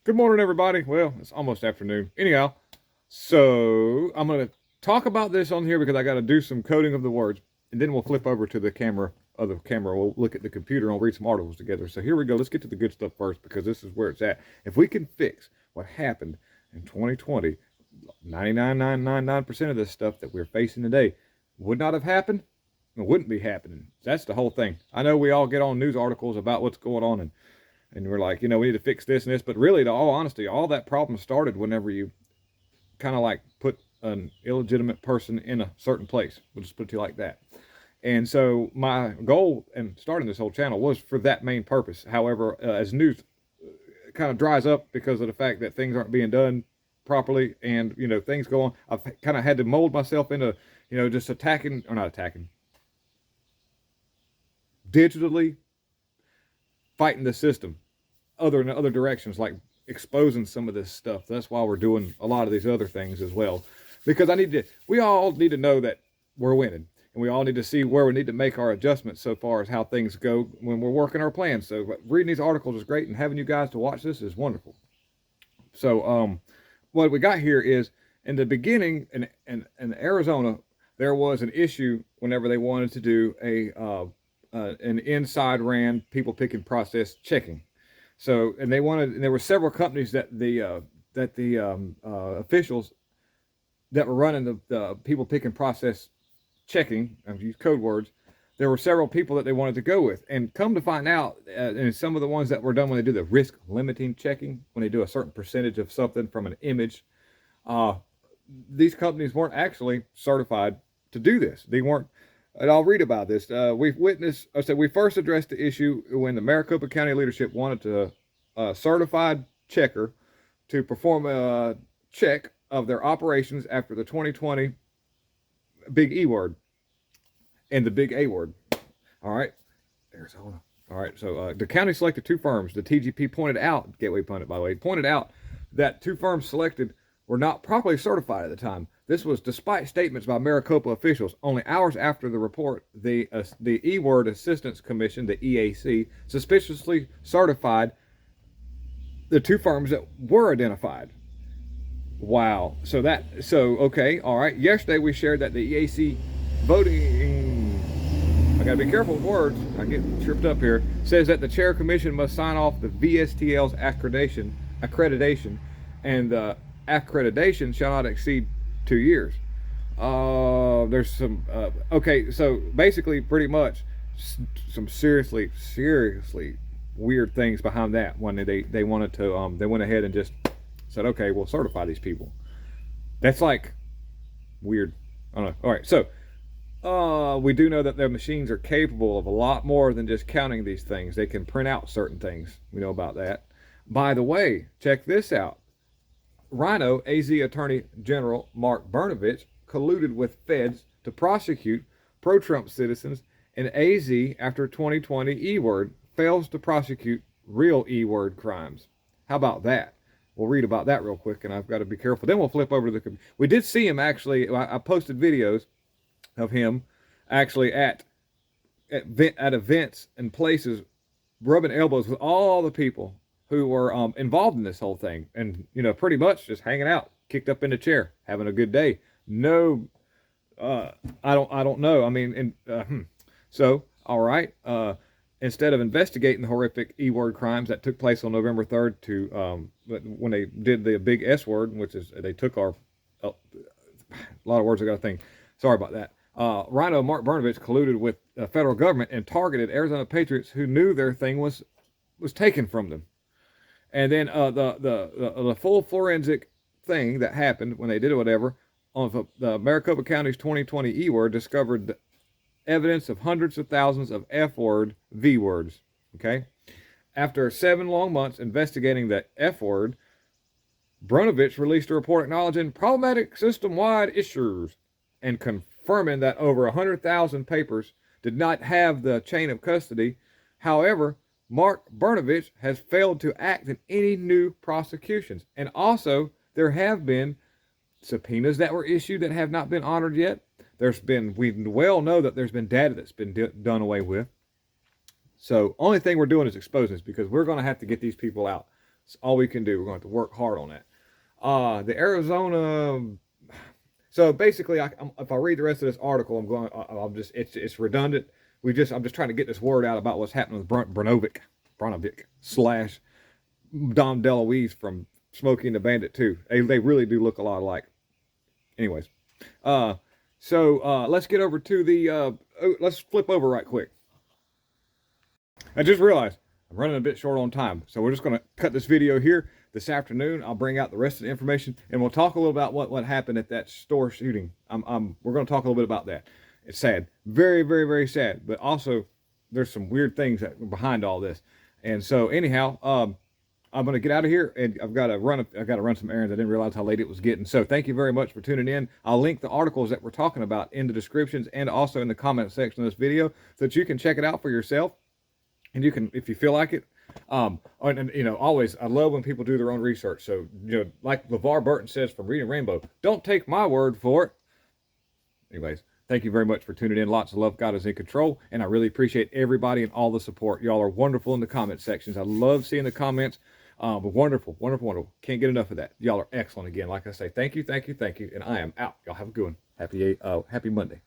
Good morning, everybody. Well, it's almost afternoon. Anyhow, so I'm going to talk about this on here because I got to do some coding of the words, and then we'll flip over to the camera. Other camera. We'll look at the computer and we'll read some articles together. So here we go. Let's get to the good stuff first because this is where it's at. If we can fix what happened in 2020, 99.999% of this stuff that we're facing today would not have happened. It wouldn't be happening. That's the whole thing. I know we all get on news articles about what's going on and we're like, we need to fix this and this. But really, to all honesty, all that problem started whenever you kind of like put an illegitimate person in a certain place. We'll just put it to you like that. And so my goal in starting this whole channel was for that main purpose. However, as news kind of dries up because of the fact that things aren't being done properly and, things go on, I've kind of had to mold myself into, just attacking, or not attacking, digitally fighting the system in other directions, like exposing some of this stuff. That's why we're doing a lot of these other things as well, because we all need to know that we're winning, and we all need to see where we need to make our adjustments so far as how things go when we're working our plans. So reading these articles is great, and having you guys to watch this is wonderful. So what we got here is, in the beginning in Arizona, there was an issue whenever they wanted to do an inside ran people picking process checking. So, and there were several companies that the officials that were running the people picking process checking, I've used code words, there were several people that they wanted to go with. And come to find out, and some of the ones that were done when they do the risk limiting checking, when they do a certain percentage of something from an image, these companies weren't actually certified to do this. They weren't. And I'll read about this. We first addressed the issue when the Maricopa County leadership wanted a certified checker to perform a check of their operations after the 2020 big Eword and the big A-word. All right, Arizona. All right, so the county selected two firms. The TGP Gateway Pundit, by the way, pointed out that two firms selected were not properly certified at the time. This was despite statements by Maricopa officials. Only hours after the report, the Eword Assistance Commission, the EAC, suspiciously certified the two firms that were identified. Wow. Okay, all right. Yesterday we shared that the EAC voting, I gotta be careful with words, I get tripped up here, says that the chair commission must sign off the VSTL's accreditation, and the accreditation shall not exceed 2 years. There's some okay, so basically pretty much some seriously weird things behind that when they wanted to they went ahead and just said, okay, we'll certify these people. That's like weird. I don't know. All right, so we do know that their machines are capable of a lot more than just counting these things. They can print out certain things. We know about that. By the way, check this out. Rhino AZ Attorney General Mark Brnovich colluded with feds to prosecute pro-Trump citizens, and AZ, after 2020 E-word, fails to prosecute real E-word crimes. How about that? We'll read about that real quick, and I've got to be careful. Then we'll flip over to the... We did see him actually. I posted videos of him actually at events and places rubbing elbows with all the people who were involved in this whole thing, and pretty much just hanging out, kicked up in the chair, having a good day. No, I don't know. I mean, so all right. Instead of investigating the horrific E-word crimes that took place on November 3rd when they did the big S-word, which is they took our a lot of words I got to think. Sorry about that. Rhino Mark Brnovich colluded with the federal government and targeted Arizona patriots who knew their thing was taken from them. And then the full forensic thing that happened when they did it, whatever, on the Maricopa County's 2020 E-word discovered evidence of hundreds of thousands of F-word V-words. Okay, after 7 long months investigating the F-word, Brnovich released a report acknowledging problematic system-wide issues and confirming that over 100,000 papers did not have the chain of custody. However, Mark Brnovich has failed to act in any new prosecutions. And also, there have been subpoenas that were issued that have not been honored yet. We well know that there's been data that's been done away with. So, only thing we're doing is exposing this, because we're going to have to get these people out. It's all we can do. We're going to have to work hard on that. The Arizona. So basically, if I read the rest of this article, it's redundant. I'm just trying to get this word out about what's happening with Bronovic / Dom DeLuise from Smokey and the Bandit 2. They really do look a lot alike. Anyways, let's get over to the. Let's flip over right quick. I just realized I'm running a bit short on time, so we're just going to cut this video here. This afternoon, I'll bring out the rest of the information, and we'll talk a little about what happened at that store shooting. We're going to talk a little bit about that. It's sad, very, very, very sad, but also there's some weird things that are behind all this. And so, anyhow, I'm going to get out of here, and I've got to run some errands. I didn't realize how late it was getting. So, thank you very much for tuning in. I'll link the articles that we're talking about in the descriptions and also in the comment section of this video, so that you can check it out for yourself. And you can, if you feel like it. And you know, always, I love when people do their own research. So, you know, like LeVar Burton says from Reading Rainbow, don't take my word for it. Anyways, thank you very much for tuning in. Lots of love. God is in control. And I really appreciate everybody and all the support. Y'all are wonderful in the comment sections. I love seeing the comments. But wonderful, wonderful, wonderful. Can't get enough of that. Y'all are excellent again. Like I say, thank you, thank you, thank you. And I am out. Y'all have a good one. Happy Monday.